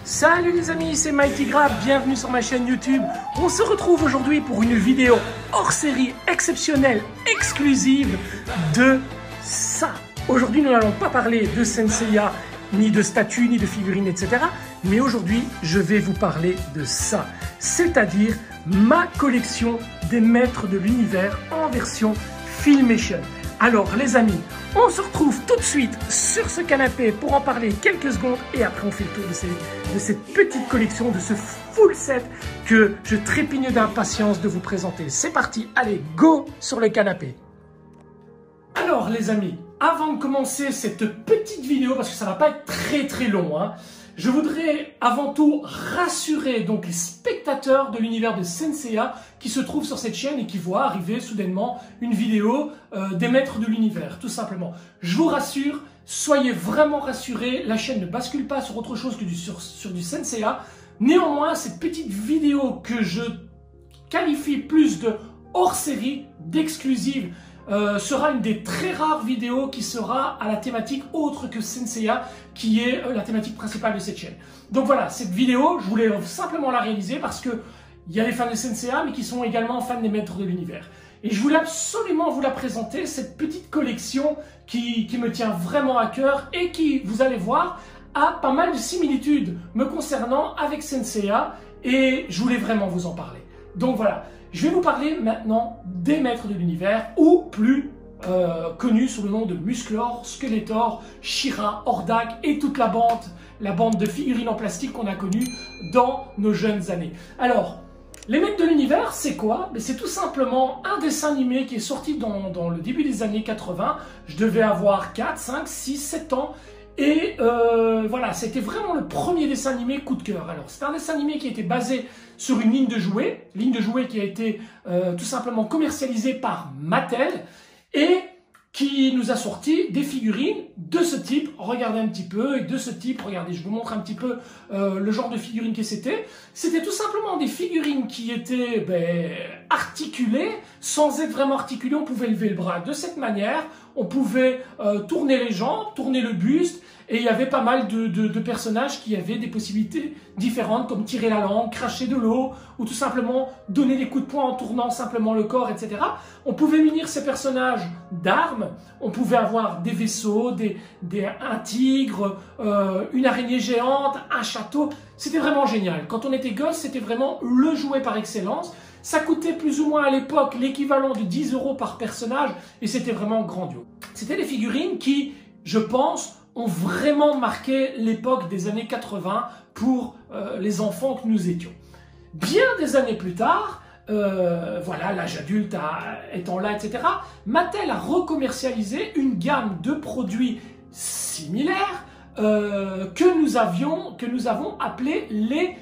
Salut les amis, c'est Mighty Grab, bienvenue sur ma chaîne YouTube. On se retrouve aujourd'hui pour une vidéo hors série exceptionnelle, exclusive de ça. Aujourd'hui, nous n'allons pas parler de Senseiya, ni de statues, ni de figurines, etc. Mais aujourd'hui, je vais vous parler de ça. C'est-à-dire ma collection des maîtres de l'univers en version Filmation. Alors les amis, on se retrouve tout de suite sur ce canapé pour en parler quelques secondes et après on fait le tour de cette petite collection, de ce full set que je trépigne d'impatience de vous présenter. C'est parti, allez, go sur le canapé. Alors les amis, avant de commencer cette petite vidéo, parce que ça va pas être très long, je voudrais avant tout rassurer donc les spectateurs de l'univers de Senseiya qui se trouvent sur cette chaîne et qui voient arriver soudainement une vidéo des maîtres de l'univers, tout simplement. Je vous rassure, soyez vraiment rassurés, la chaîne ne bascule pas sur autre chose que sur du Senseiya. Néanmoins, cette petite vidéo que je qualifie plus de hors-série, d'exclusive, sera une des très rares vidéos qui sera à la thématique autre que Senseiya, qui est la thématique principale de cette chaîne. Donc voilà, cette vidéo, je voulais simplement la réaliser parce que il y a les fans de Senseiya, mais qui sont également fans des maîtres de l'univers. Et je voulais absolument vous la présenter, cette petite collection qui me tient vraiment à cœur et qui, vous allez voir, a pas mal de similitudes me concernant avec Senseiya et je voulais vraiment vous en parler. Donc voilà. Je vais vous parler maintenant des maîtres de l'univers, ou plus connus sous le nom de Musclor, Skeletor, She-Ra, Hordak et toute la bande de figurines en plastique qu'on a connue dans nos jeunes années. Alors, les maîtres de l'univers, c'est quoi? C'est tout simplement un dessin animé qui est sorti dans le début des années 80. Je devais avoir 4, 5, 6, 7 ans. Et voilà, c'était vraiment le premier dessin animé coup de cœur. Alors, c'est un dessin animé qui était basé sur une ligne de jouets qui a été tout simplement commercialisée par Mattel et qui nous a sorti des figurines de ce type. Regardez un petit peu, et de ce type, regardez, je vous montre un petit peu le genre de figurines que c'était. C'était tout simplement des figurines qui étaient articulées, sans être vraiment articulées. On pouvait lever le bras de cette manière, on pouvait tourner les jambes, tourner le buste, et il y avait pas mal de personnages qui avaient des possibilités différentes, comme tirer la langue, cracher de l'eau, ou tout simplement donner des coups de poing en tournant simplement le corps, etc. On pouvait munir ces personnages d'armes, on pouvait avoir des vaisseaux, un tigre, une araignée géante, un château. C'était vraiment génial. Quand on était gosse, c'était vraiment le jouet par excellence. Ça coûtait plus ou moins à l'époque l'équivalent de 10 € par personnage, et c'était vraiment grandiose. C'était des figurines qui, je pense, ont vraiment marqué l'époque des années 80 pour les enfants que nous étions. Bien des années plus tard, voilà, l'âge adulte étant là, etc., Mattel a recommercialisé une gamme de produits similaires que nous avons appelés les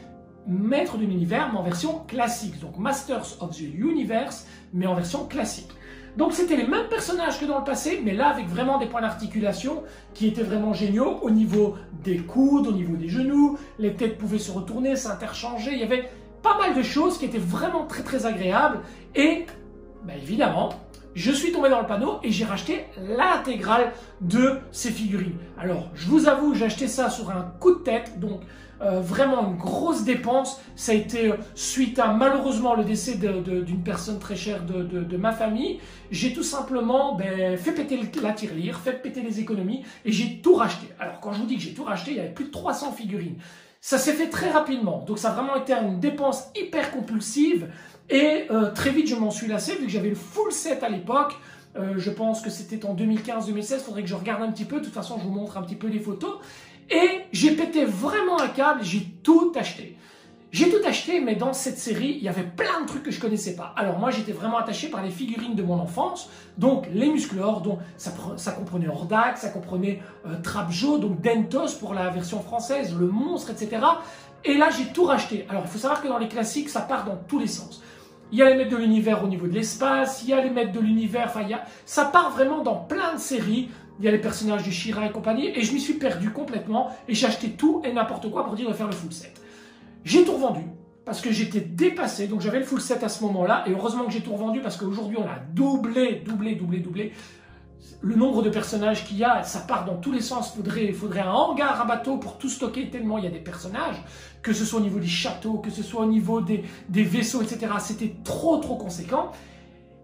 maîtres de l'univers, mais en version classique. Donc Masters of the Universe, mais en version classique. Donc c'était les mêmes personnages que dans le passé, mais là avec vraiment des points d'articulation qui étaient vraiment géniaux au niveau des coudes, au niveau des genoux, les têtes pouvaient se retourner, s'interchanger, il y avait pas mal de choses qui étaient vraiment très agréables et évidemment, je suis tombé dans le panneau et j'ai racheté l'intégrale de ces figurines. Alors, je vous avoue, j'ai acheté ça sur un coup de tête, donc vraiment une grosse dépense. Ça a été suite à malheureusement le décès d'une personne très chère de ma famille. J'ai tout simplement fait péter la tirelire, fait péter les économies et j'ai tout racheté. Alors, quand je vous dis que j'ai tout racheté, il y avait plus de 300 figurines. Ça s'est fait très rapidement, donc ça a vraiment été une dépense hyper compulsive. Et très vite, je m'en suis lassé, vu que j'avais le full set à l'époque. Je pense que c'était en 2015-2016, il faudrait que je regarde un petit peu. De toute façon, je vous montre un petit peu les photos. Et j'ai pété vraiment un câble, j'ai tout acheté. J'ai tout acheté, mais dans cette série, il y avait plein de trucs que je connaissais pas. Alors moi, j'étais vraiment attaché par les figurines de mon enfance, donc les Musclor, donc ça comprenait Hordak, ça comprenait Trapjo, donc Dentos pour la version française, le monstre, etc. Et là, j'ai tout racheté. Alors, il faut savoir que dans les classiques, ça part dans tous les sens. Il y a les maîtres de l'univers au niveau de l'espace, il y a les maîtres de l'univers, ça part vraiment dans plein de séries. Il y a les personnages de She-Ra et compagnie, et je m'y suis perdu complètement, et j'ai acheté tout et n'importe quoi pour dire de faire le full set. J'ai tout revendu, parce que j'étais dépassé, donc j'avais le full set à ce moment-là, et heureusement que j'ai tout revendu, parce qu'aujourd'hui on a doublé. le nombre de personnages qu'il y a, ça part dans tous les sens. Il faudrait un hangar à bateau pour tout stocker tellement il y a des personnages, que ce soit au niveau des châteaux, que ce soit au niveau des vaisseaux, etc. C'était trop conséquent.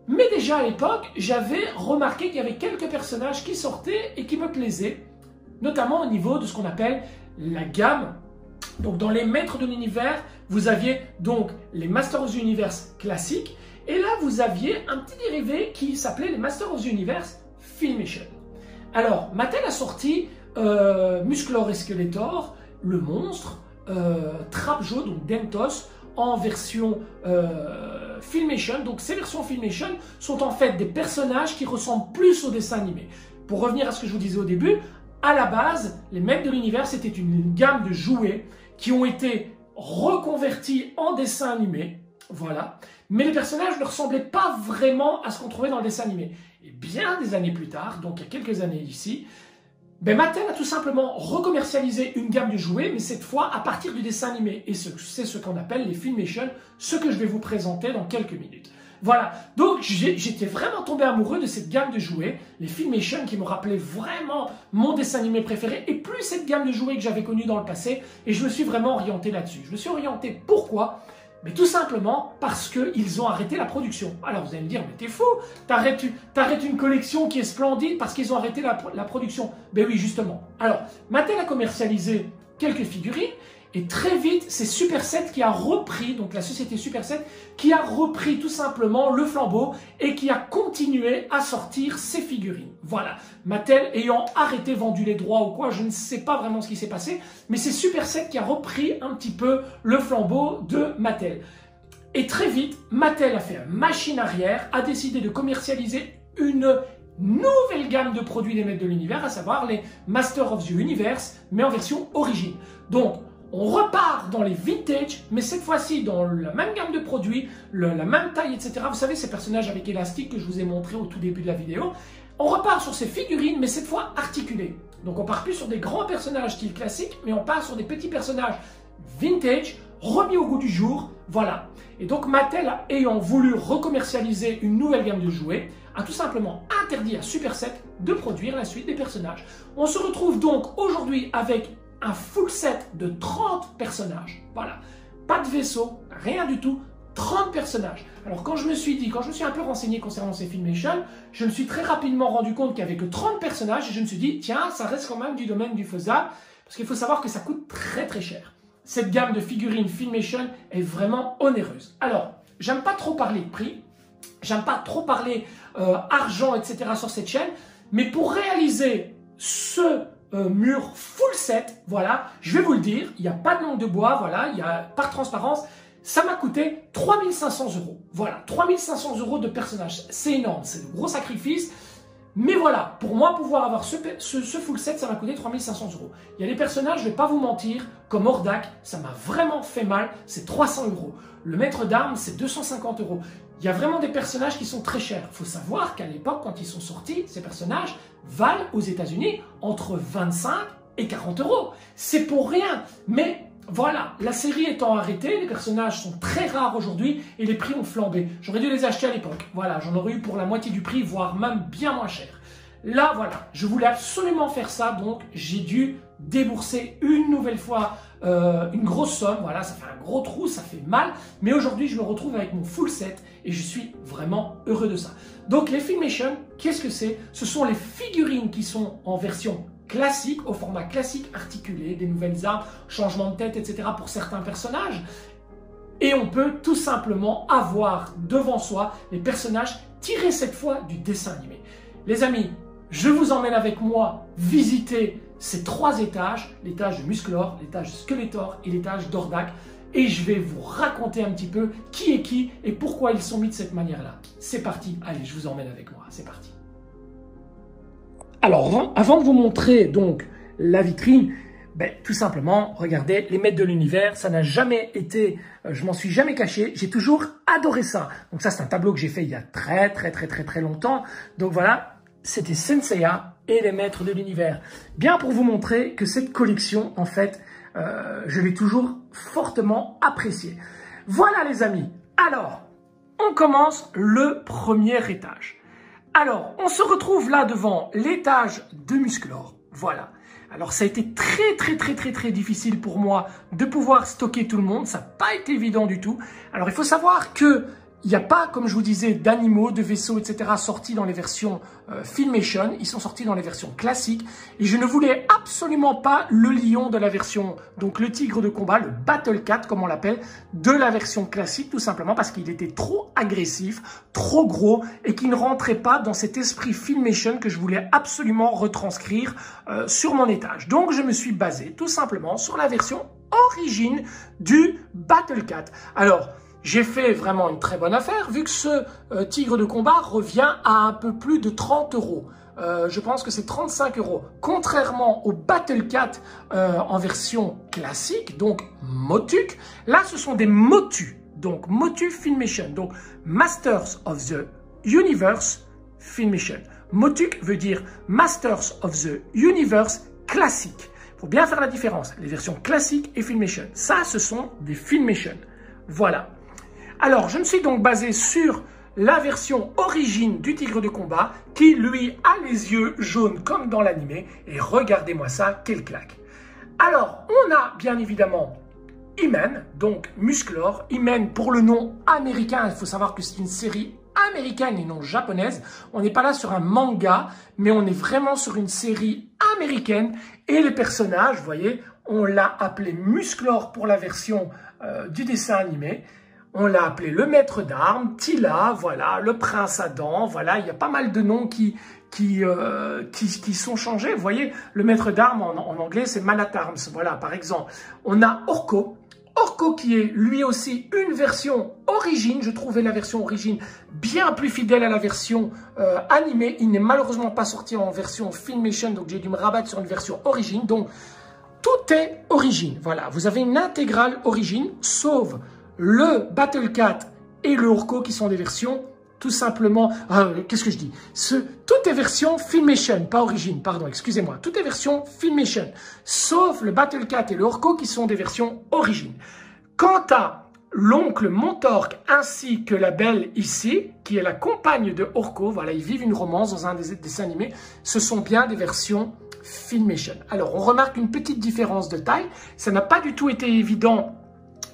Mais déjà à l'époque, j'avais remarqué qu'il y avait quelques personnages qui sortaient et qui me plaisaient, notamment au niveau de ce qu'on appelle la gamme. Donc dans les maîtres de l'univers, vous aviez donc les Masters of the Universe classiques, et là vous aviez un petit dérivé qui s'appelait les Masters of the Universe Filmation. Alors, Mattel a sorti Musclor et Skeletor, le monstre, Trapjaw, donc Dentos, en version Filmation. Donc ces versions Filmation sont en fait des personnages qui ressemblent plus au dessin animé. Pour revenir à ce que je vous disais au début, à la base, les Maîtres de l'Univers, c'était une gamme de jouets qui ont été reconvertis en dessin animé. Voilà. Mais les personnages ne ressemblaient pas vraiment à ce qu'on trouvait dans le dessin animé. Et bien des années plus tard, donc il y a quelques années ici, Mattel a tout simplement recommercialisé une gamme de jouets, mais cette fois à partir du dessin animé. Et c'est ce qu'on appelle les Filmation, ce que je vais vous présenter dans quelques minutes. Voilà, donc j'étais vraiment tombé amoureux de cette gamme de jouets, les Filmation qui me rappelaient vraiment mon dessin animé préféré, et plus cette gamme de jouets que j'avais connue dans le passé, et je me suis vraiment orienté là-dessus. Je me suis orienté, pourquoi ? Mais tout simplement parce qu'ils ont arrêté la production. Alors vous allez me dire, mais t'es fou, t'arrêtes une collection qui est splendide parce qu'ils ont arrêté la production. Ben oui, justement. Alors, Mattel a commercialisé quelques figurines, et très vite, c'est Super 7 qui a repris, donc la société Super 7, qui a repris tout simplement le flambeau et qui a continué à sortir ses figurines. Voilà. Mattel ayant arrêté, vendu les droits ou quoi, je ne sais pas vraiment ce qui s'est passé, mais c'est Super 7 qui a repris un petit peu le flambeau de Mattel. Et très vite, Mattel a fait machine arrière, a décidé de commercialiser une nouvelle gamme de produits des Maîtres de l'Univers, à savoir les Masters of the Universe, mais en version origine. Donc, on repart dans les vintage, mais cette fois-ci dans la même gamme de produits, la même taille, etc. Vous savez, ces personnages avec élastique que je vous ai montré au tout début de la vidéo. On repart sur ces figurines, mais cette fois articulées. Donc on part plus sur des grands personnages style classique, mais on part sur des petits personnages vintage, remis au goût du jour. Voilà. Et donc Mattel, ayant voulu recommercialiser une nouvelle gamme de jouets, a tout simplement interdit à Super 7 de produire la suite des personnages. On se retrouve donc aujourd'hui avec un full set de 30 personnages. Voilà. Pas de vaisseau, rien du tout. 30 personnages. Alors quand je me suis un peu renseigné concernant ces Filmation, je me suis très rapidement rendu compte qu'il n'y avait que 30 personnages et je me suis dit, tiens, ça reste quand même du domaine du faisable, parce qu'il faut savoir que ça coûte très cher. Cette gamme de figurines Filmation est vraiment onéreuse. Alors, j'aime pas trop parler de prix, j'aime pas trop parler argent, etc. sur cette chaîne, mais pour réaliser ce mur full set, voilà, je vais vous le dire, il n'y a pas de langue de bois, voilà, il y a par transparence, ça m'a coûté 3500 €. Voilà, 3500 € de personnages, c'est énorme, c'est de gros sacrifices, mais voilà, pour moi, pouvoir avoir ce full set, ça m'a coûté 3500 €. Il y a des personnages, je ne vais pas vous mentir, comme Hordak, ça m'a vraiment fait mal, c'est 300 €. Le maître d'armes, c'est 250 €. Il y a vraiment des personnages qui sont très chers. Il faut savoir qu'à l'époque, quand ils sont sortis, ces personnages valent aux États-Unis entre 25 et 40 €. C'est pour rien. Mais voilà, la série étant arrêtée, les personnages sont très rares aujourd'hui et les prix ont flambé. J'aurais dû les acheter à l'époque. Voilà, j'en aurais eu pour la moitié du prix, voire même bien moins cher. Là, voilà, je voulais absolument faire ça, donc j'ai dû débourser une nouvelle fois une grosse somme. Voilà, ça fait un gros trou, ça fait mal. Mais aujourd'hui, je me retrouve avec mon full set et je suis vraiment heureux de ça. Donc, les Filmation, qu'est-ce que c'est? Ce sont les figurines qui sont en version classique, au format classique articulé, des nouvelles armes, changement de tête, etc. pour certains personnages. Et on peut tout simplement avoir devant soi les personnages tirés cette fois du dessin animé. Les amis, je vous emmène avec moi visiter ces 3 étages, l'étage de Musclor, l'étage de Skeletor et l'étage d'Hordak, et je vais vous raconter un petit peu qui est qui et pourquoi ils sont mis de cette manière-là. C'est parti, allez, je vous emmène avec moi, c'est parti. Alors, avant de vous montrer donc la vitrine, tout simplement, regardez, les Maîtres de l'Univers, ça n'a jamais été, je m'en suis jamais caché, j'ai toujours adoré ça. Donc ça, c'est un tableau que j'ai fait il y a très longtemps. Donc voilà, c'était Senseiya et les Maîtres de l'Univers. Bien pour vous montrer que cette collection, en fait, je l'ai toujours fortement appréciée. Voilà les amis, alors, on commence le premier étage. Alors, on se retrouve là devant l'étage de Musclor. Voilà. Alors, ça a été très difficile pour moi de pouvoir stocker tout le monde. Ça n'a pas été évident du tout. Alors, il faut savoir que il n'y a pas, comme je vous disais, d'animaux, de vaisseaux, etc. sortis dans les versions Filmation. Ils sont sortis dans les versions classiques. Et je ne voulais absolument pas le lion de la version, donc le tigre de combat, le Battle Cat, comme on l'appelle, de la version classique, tout simplement parce qu'il était trop agressif, trop gros, et qui ne rentrait pas dans cet esprit Filmation que je voulais absolument retranscrire sur mon étage. Donc, je me suis basé tout simplement sur la version origine du Battle Cat. Alors, j'ai fait vraiment une très bonne affaire vu que ce tigre de combat revient à un peu plus de 30 €. Je pense que c'est 35 €. Contrairement au Battle Cat en version classique, donc Motuc, là ce sont des Motu, donc Motu Filmation, donc Masters of the Universe Filmation. Motuc veut dire Masters of the Universe classique. Il faut bien faire la différence, les versions classiques et Filmation. Ça, ce sont des Filmation. Voilà. Alors, je me suis donc basé sur la version origine du tigre de combat qui, lui, a les yeux jaunes comme dans l'animé. Et regardez-moi ça, quelle claque. Alors, on a bien évidemment He-Man, donc Musclor. He-Man pour le nom américain, il faut savoir que c'est une série américaine et non japonaise. On n'est pas là sur un manga, mais on est vraiment sur une série américaine. Et les personnages, vous voyez, on l'a appelé Musclor pour la version du dessin animé. On l'a appelé le maître d'armes, Tila, voilà, le prince Adam, voilà, il y a pas mal de noms qui sont changés. Vous voyez, le maître d'armes en anglais, c'est Man at Arms, voilà, par exemple. On a Orko, Orko qui est lui aussi une version origine. Je trouvais la version origine bien plus fidèle à la version animée. Il n'est malheureusement pas sorti en version Filmation, donc j'ai dû me rabattre sur une version origine. Donc, tout est origine, voilà. Vous avez une intégrale origine, sauf le Battle Cat et le Orko qui sont des versions tout simplement... qu'est-ce que je dis? Tout est version Filmation, pas origine, pardon, excusez-moi. Tout est version Filmation, sauf le Battle Cat et le Orko qui sont des versions origine. Quant à l'oncle Montork ainsi que la belle ici, qui est la compagne de Orko, voilà, ils vivent une romance dans un des dessins animés, ce sont bien des versions Filmation. Alors, on remarque une petite différence de taille. Ça n'a pas du tout été évident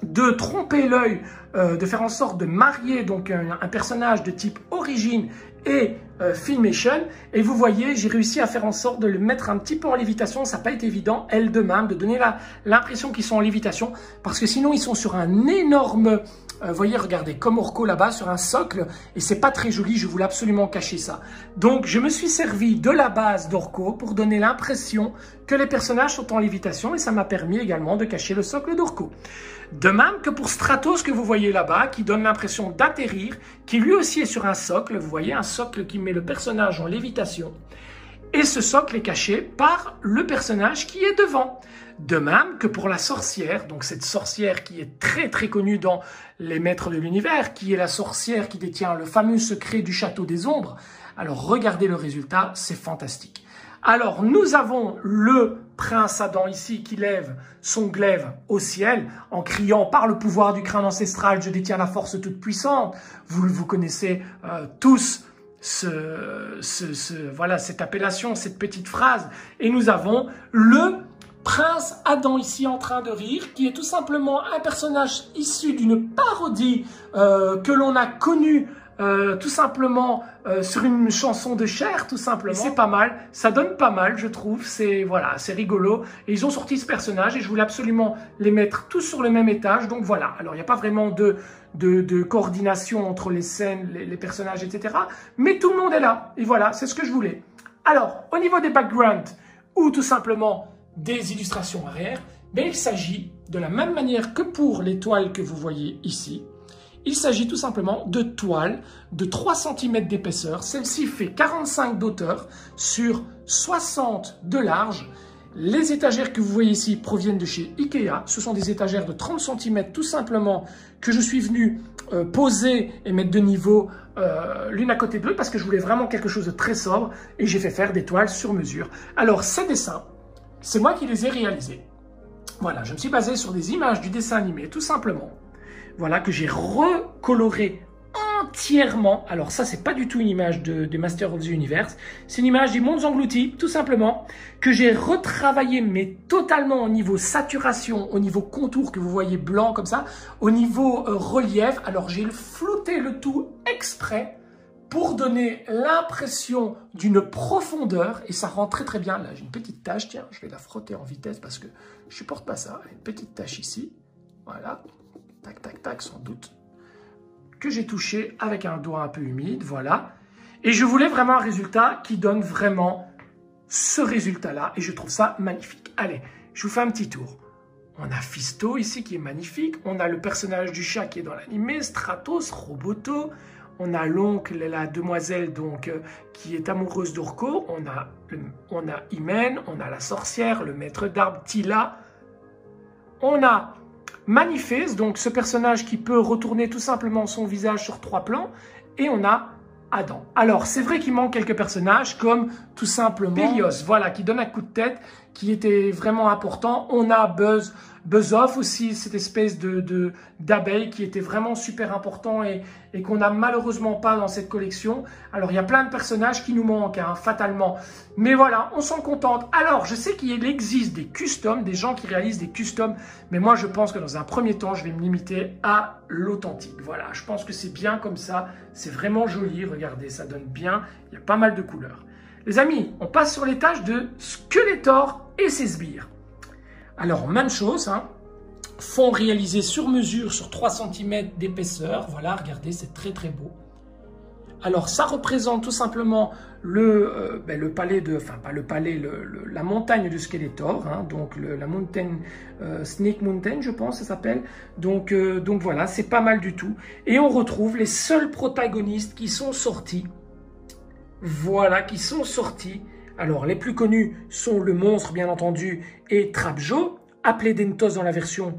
de tromper l'œil, de faire en sorte de marier donc un personnage de type origine et Filmation. Et vous voyez, j'ai réussi à faire en sorte de le mettre un petit peu en lévitation. Ça n'a pas été évident, elles de même, de donner l'impression qu'ils sont en lévitation. Parce que sinon, ils sont sur un énorme... vous voyez, regardez, comme Orko là-bas, sur un socle. Et c'est pas très joli, je voulais absolument cacher ça. Donc, je me suis servi de la base d'Orko pour donner l'impression que les personnages sont en lévitation. Et ça m'a permis également de cacher le socle d'Orko. De même que pour Stratos que vous voyez là-bas, qui donne l'impression d'atterrir, qui lui aussi est sur un socle. Vous voyez, un socle qui met le personnage en lévitation. Et ce socle est caché par le personnage qui est devant. De même que pour la sorcière, donc cette sorcière qui est très connue dans les Maîtres de l'Univers, qui est la sorcière qui détient le fameux secret du Château des Ombres. Alors regardez le résultat, c'est fantastique. Alors nous avons le prince Adam ici qui lève son glaive au ciel en criant par le pouvoir du crâne ancestral, je détiens la force toute puissante. Vous connaissez tous voilà, cette appellation, cette petite phrase. Et nous avons le prince Adam ici en train de rire, qui est tout simplement un personnage issu d'une parodie que l'on a connue tout simplement sur une chanson de Cher, tout simplement. C'est pas mal, ça donne pas mal, je trouve. C'est voilà, c'est rigolo. Et ils ont sorti ce personnage et je voulais absolument les mettre tous sur le même étage. Donc voilà. Alors il n'y a pas vraiment de coordination entre les scènes, les personnages, etc. Mais tout le monde est là. Et voilà, c'est ce que je voulais. Alors, au niveau des backgrounds ou tout simplement des illustrations arrière, ben, il s'agit de la même manière que pour les toiles que vous voyez ici. Il s'agit tout simplement de toiles de 3 cm d'épaisseur. Celle-ci fait 45 d'auteur sur 60 de large. Les étagères que vous voyez ici proviennent de chez Ikea. Ce sont des étagères de 30 cm tout simplement que je suis venu poser et mettre de niveau l'une à côté de l'autre parce que je voulais vraiment quelque chose de très sobre et j'ai fait faire des toiles sur mesure. Alors ces dessins, c'est moi qui les ai réalisés. Voilà, je me suis basé sur des images du dessin animé tout simplement. Voilà, que j'ai recoloré entièrement, alors ça c'est pas du tout une image de Master of the Universe, c'est une image des mondes engloutis, tout simplement, que j'ai retravaillé, mais totalement au niveau saturation, au niveau contour que vous voyez blanc comme ça, au niveau relief. Alors j'ai flouté le tout exprès pour donner l'impression d'une profondeur, et ça rend très très bien. Là j'ai une petite tache, tiens, je vais la frotter en vitesse parce que je supporte pas ça, une petite tache ici, voilà, tac tac tac, sans doute, que j'ai touché avec un doigt un peu humide, voilà. Et je voulais vraiment un résultat qui donne vraiment ce résultat-là, et je trouve ça magnifique. Allez, je vous fais un petit tour. On a Fisto ici qui est magnifique, on a le personnage du chat qui est dans l'animé, Stratos, Roboto, on a l'oncle et la demoiselle donc qui est amoureuse d'Orko, on a Imen, on a la sorcière, le maître d'arbre Tila, on a Manifest, donc ce personnage qui peut retourner tout simplement son visage sur 3 plans, et on a Adam. Alors c'est vrai qu'il manque quelques personnages comme tout simplement Pélios, voilà, qui donne un coup de tête qui était vraiment important. On a Buzz-Off aussi, cette espèce d'abeille qui était vraiment super important et qu'on n'a malheureusement pas dans cette collection. Alors il y a plein de personnages qui nous manquent, hein, fatalement. Mais voilà, on s'en contente. Alors je sais qu'il existe des customs, des gens qui réalisent des customs, mais moi je pense que dans un premier temps, je vais me limiter à l'authentique. Voilà, je pense que c'est bien comme ça, c'est vraiment joli, regardez, ça donne bien, il y a pas mal de couleurs. Les amis, on passe sur les tâches de Skeletor et ses sbires. Alors, même chose, hein, fond réalisé sur mesure sur 3 cm d'épaisseur. Voilà, regardez, c'est très très beau. Alors, ça représente tout simplement le palais de... Enfin, pas le palais, la montagne de Skeletor. Hein, donc, la montagne... Snake Mountain, je pense, ça s'appelle. Donc voilà, c'est pas mal du tout. Et on retrouve les seuls protagonistes qui sont sortis. Voilà, qui sont sortis. Alors, les plus connus sont le monstre, bien entendu, et Trapjo, appelé Dentos dans la version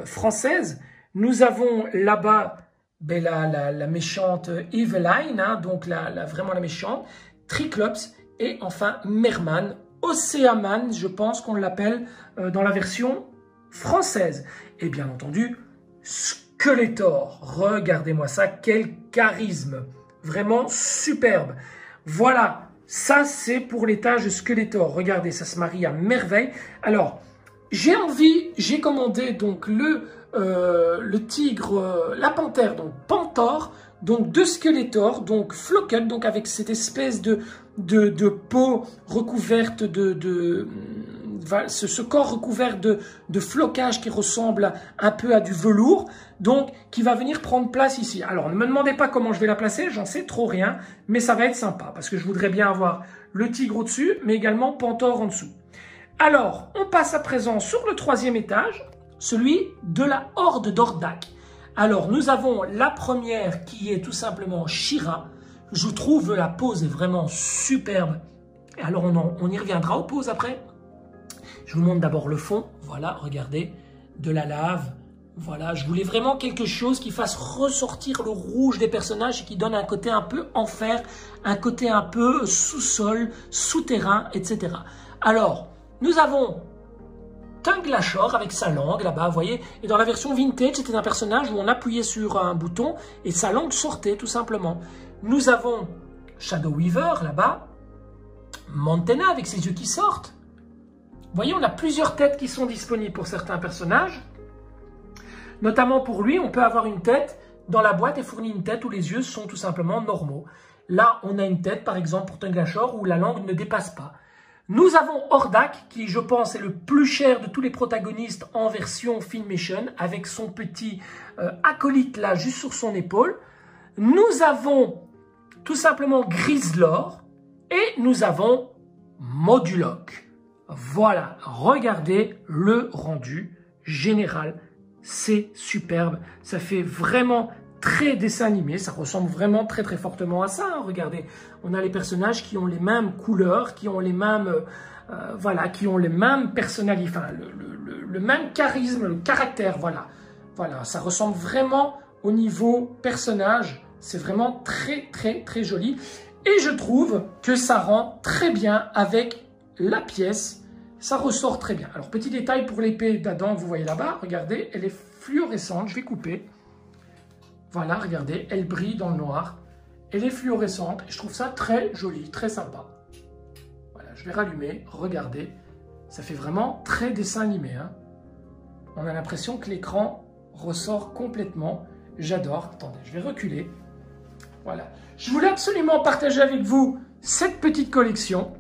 française. Nous avons là-bas la méchante Eveline, hein, donc vraiment la méchante, Triclops, et enfin Merman, Océaman, je pense qu'on l'appelle dans la version française. Et bien entendu, Skeletor. Regardez-moi ça, quel charisme. Vraiment superbe. Voilà, ça c'est pour les tâches de Skeletor. Regardez, ça se marie à merveille. Alors, j'ai commandé donc le tigre, la panthère, donc Panthor, donc de Skeletor, donc Flocked, donc avec cette espèce de peau recouverte ce corps recouvert de flocage qui ressemble un peu à du velours, donc qui va venir prendre place ici. Alors ne me demandez pas comment je vais la placer, j'en sais trop rien, mais ça va être sympa parce que je voudrais bien avoir le tigre au-dessus, mais également Panthor en dessous. Alors, on passe à présent sur le 3e étage, celui de la Horde d'Ordak. Alors, nous avons la première qui est tout simplement She-Ra. Je trouve la pose est vraiment superbe. Alors, on y reviendra aux poses après. Je vous montre d'abord le fond. Voilà, regardez, de la lave. Voilà, je voulais vraiment quelque chose qui fasse ressortir le rouge des personnages et qui donne un côté un peu enfer, un côté un peu sous-sol, souterrain, etc. Alors, nous avons Tunglashor avec sa langue là-bas, vous voyez. Et dans la version vintage, c'était un personnage où on appuyait sur un bouton et sa langue sortait tout simplement. Nous avons Shadow Weaver là-bas, Montana avec ses yeux qui sortent. Vous voyez, on a plusieurs têtes qui sont disponibles pour certains personnages. Notamment pour lui, on peut avoir une tête, dans la boîte est fournie une tête où les yeux sont tout simplement normaux. Là, on a une tête, par exemple, pour Tunglashor, où la langue ne dépasse pas. Nous avons Hordak, qui, je pense, est le plus cher de tous les protagonistes en version Filmation, avec son petit acolyte là, juste sur son épaule. Nous avons tout simplement Grizzlor, et nous avons Modulok. Voilà, regardez le rendu général. C'est superbe, ça fait vraiment très dessin animé, ça ressemble vraiment très très fortement à ça, hein. Regardez, on a les personnages qui ont les mêmes couleurs, qui ont les mêmes, voilà, qui ont les mêmes personnalités, enfin, le même charisme, le caractère, voilà. Voilà, ça ressemble vraiment au niveau personnage, c'est vraiment très très très joli, et je trouve que ça rend très bien avec la pièce. Ça ressort très bien. Alors, petit détail pour l'épée d'Adam, vous voyez là-bas, regardez, elle est fluorescente, je vais couper. Voilà, regardez, elle brille dans le noir. Elle est fluorescente et je trouve ça très joli, très sympa. Voilà, je vais rallumer, regardez. Ça fait vraiment très dessin animé, hein. On a l'impression que l'écran ressort complètement. J'adore. Attendez, je vais reculer. Voilà. Je voulais absolument partager avec vous cette petite collection.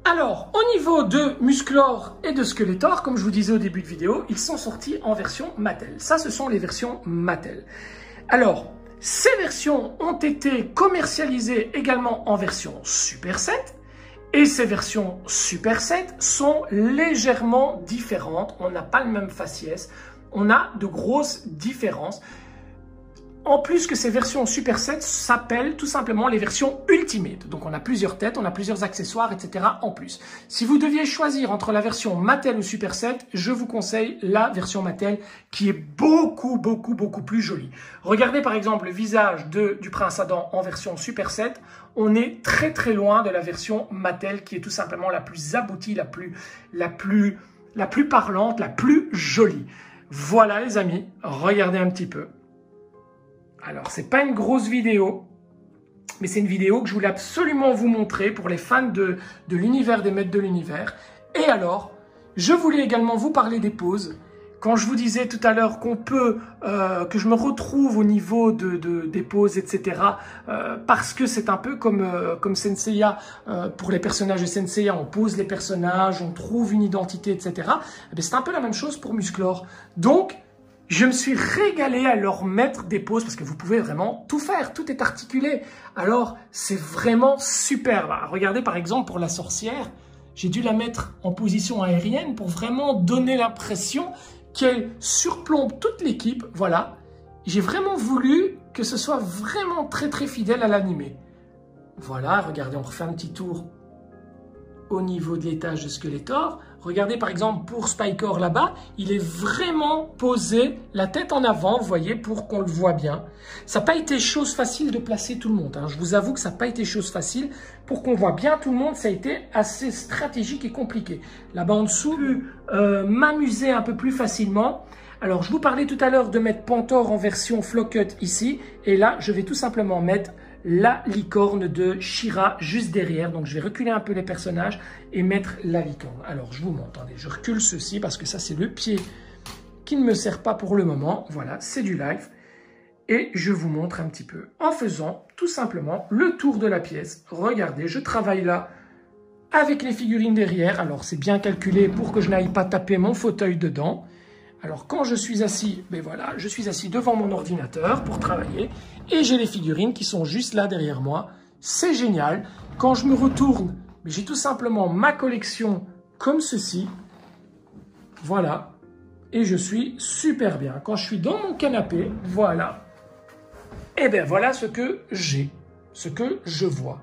Alors, au niveau de Musclor et de Skeletor, comme je vous disais au début de vidéo, ils sont sortis en version Mattel. Ça, ce sont les versions Mattel. Alors, ces versions ont été commercialisées également en version Super 7. Et ces versions Super 7 sont légèrement différentes. On n'a pas le même faciès. On a de grosses différences. En plus que ces versions Super 7 s'appellent tout simplement les versions Ultimate. Donc on a plusieurs têtes, on a plusieurs accessoires, etc. en plus. Si vous deviez choisir entre la version Mattel ou Super 7, je vous conseille la version Mattel qui est beaucoup plus jolie. Regardez par exemple le visage du prince Adam en version Super 7. On est très loin de la version Mattel qui est tout simplement la plus aboutie, la plus parlante, la plus jolie. Voilà les amis, regardez un petit peu. Alors, c'est pas une grosse vidéo, mais c'est une vidéo que je voulais absolument vous montrer pour les fans de l'univers des maîtres de l'univers. Et alors, je voulais également vous parler des poses. Quand je vous disais tout à l'heure qu'on peut, que je me retrouve au niveau des poses, etc. Parce que c'est un peu comme Senseiya, pour les personnages de Senseiya, on pose les personnages, on trouve une identité, etc. C'est un peu la même chose pour Musclor. Donc, je me suis régalé à leur mettre des poses parce que vous pouvez vraiment tout faire, tout est articulé. Alors, c'est vraiment super. Regardez par exemple pour la sorcière, j'ai dû la mettre en position aérienne pour vraiment donner l'impression qu'elle surplombe toute l'équipe. Voilà, j'ai vraiment voulu que ce soit vraiment très fidèle à l'animé. Voilà, regardez, on refait un petit tour au niveau de l'étage de Skeletor. Regardez par exemple pour Spikor là-bas, il est vraiment posé la tête en avant, vous voyez, pour qu'on le voit bien. Ça n'a pas été chose facile de placer tout le monde, hein. Je vous avoue que ça n'a pas été chose facile. Pour qu'on voit bien tout le monde, ça a été assez stratégique et compliqué. Là-bas en dessous, m'amuser un peu plus facilement. Alors, je vous parlais tout à l'heure de mettre Pantor en version Flockut ici. Et là, je vais tout simplement mettre la licorne de She-Ra juste derrière. Donc, je vais reculer un peu les personnages et mettre la licorne. Alors, je vous montre. Attendez, je recule ceci parce que ça, c'est le pied qui ne me sert pas pour le moment. Voilà, c'est du live. Et je vous montre un petit peu en faisant tout simplement le tour de la pièce. Regardez, je travaille là avec les figurines derrière. Alors, c'est bien calculé pour que je n'aille pas taper mon fauteuil dedans. Alors, quand je suis assis, ben voilà, je suis assis devant mon ordinateur pour travailler et j'ai les figurines qui sont juste là derrière moi. C'est génial. Quand je me retourne, j'ai tout simplement ma collection comme ceci. Voilà. Et je suis super bien. Quand je suis dans mon canapé, voilà. Et bien, voilà ce que j'ai, ce que je vois.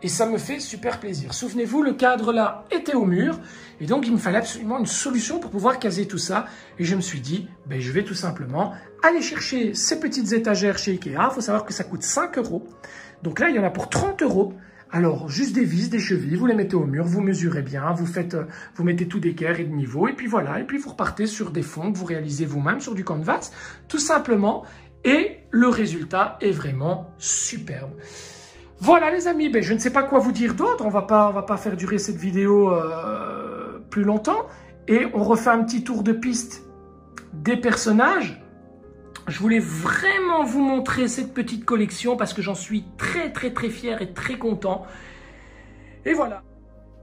Et ça me fait super plaisir. Souvenez-vous, le cadre là était au mur. Et donc, il me fallait absolument une solution pour pouvoir caser tout ça. Et je me suis dit, ben, je vais tout simplement aller chercher ces petites étagères chez Ikea. Il faut savoir que ça coûte 5 €. Donc là, il y en a pour 30 €. Alors, juste des vis, des chevilles, vous les mettez au mur, vous mesurez bien, vous mettez tout d'équerre et de niveau. Et puis voilà, et puis vous repartez sur des fonds que vous réalisez vous-même sur du canvas, tout simplement. Et le résultat est vraiment superbe. Voilà les amis, ben, je ne sais pas quoi vous dire d'autre, on va pas faire durer cette vidéo plus longtemps. Et on refait un petit tour de piste des personnages. Je voulais vraiment vous montrer cette petite collection parce que j'en suis très fier et très content. Et voilà.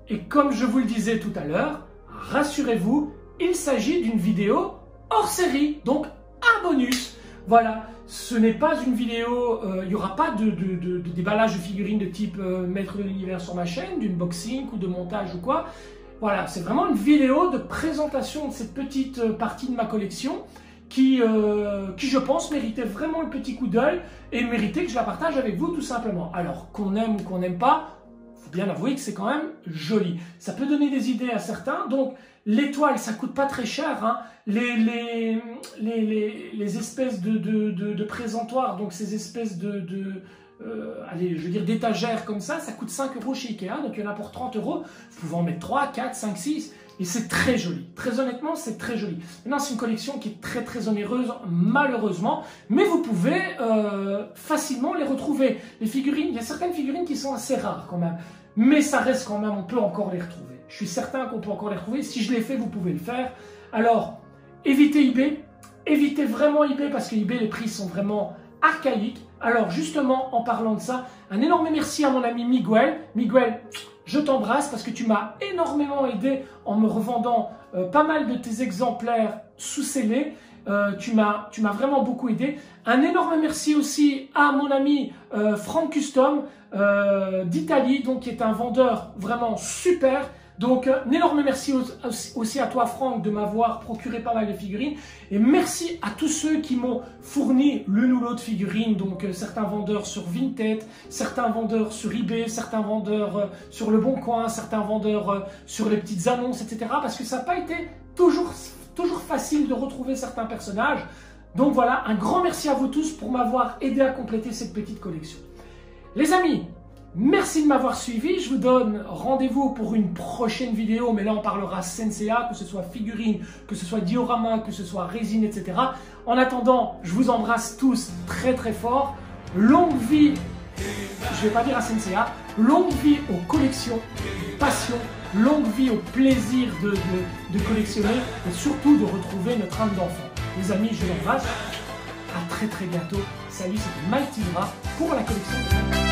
Et comme je vous le disais tout à l'heure, rassurez-vous, il s'agit d'une vidéo hors série, donc un bonus. Voilà, ce n'est pas une vidéo, il n'y aura pas de déballage de figurines de type Maître de l'Univers sur ma chaîne, d'unboxing ou de montage ou quoi. Voilà, c'est vraiment une vidéo de présentation de cette petite partie de ma collection qui je pense, méritait vraiment le petit coup d'œil et méritait que je la partage avec vous tout simplement. Alors, qu'on aime ou qu'on n'aime pas, il faut bien avouer que c'est quand même joli. Ça peut donner des idées à certains, donc l'étoile, ça coûte pas très cher, hein. Les espèces de présentoirs, donc ces espèces allez, je veux dire d'étagères comme ça coûte 5 € chez Ikea, donc il y en a pour 30 €. Vous pouvez en mettre 3, 4, 5, 6. Et c'est très joli. Très honnêtement, c'est très joli. Maintenant, c'est une collection qui est très très onéreuse, malheureusement. Mais vous pouvez facilement les retrouver. Les figurines, il y a certaines figurines qui sont assez rares quand même. Mais ça reste quand même, on peut encore les retrouver. Je suis certain qu'on peut encore les retrouver. Si je l'ai fait, vous pouvez le faire. Alors, évitez eBay. Évitez vraiment eBay parce que eBay, les prix sont vraiment archaïques. Alors, justement, en parlant de ça, un énorme merci à mon ami Miguel. Miguel, je t'embrasse parce que tu m'as énormément aidé en me revendant pas mal de tes exemplaires sous-scellés. Tu m'as vraiment beaucoup aidé. Un énorme merci aussi à mon ami Frank Custom d'Italie, donc qui est un vendeur vraiment super. Donc, un énorme merci aussi à toi, Franck, de m'avoir procuré pas mal de figurines. Et merci à tous ceux qui m'ont fourni l'une ou l'autre figurine. Donc, certains vendeurs sur Vinted, certains vendeurs sur eBay, certains vendeurs sur Le Bon Coin, certains vendeurs sur les petites annonces, etc. Parce que ça n'a pas été toujours facile de retrouver certains personnages. Donc voilà, un grand merci à vous tous pour m'avoir aidé à compléter cette petite collection. Les amis, merci de m'avoir suivi. Je vous donne rendez-vous pour une prochaine vidéo, mais là on parlera Senseiya, que ce soit figurine, que ce soit diorama, que ce soit résine, etc. En attendant, je vous embrasse tous très très fort. Longue vie, je ne vais pas dire à Senseiya, longue vie aux collections, passion, longue vie au plaisir de collectionner et surtout de retrouver notre âme d'enfant. Les amis, je vous embrasse. À très très bientôt. Salut, c'était Mighty Gra pour la collection.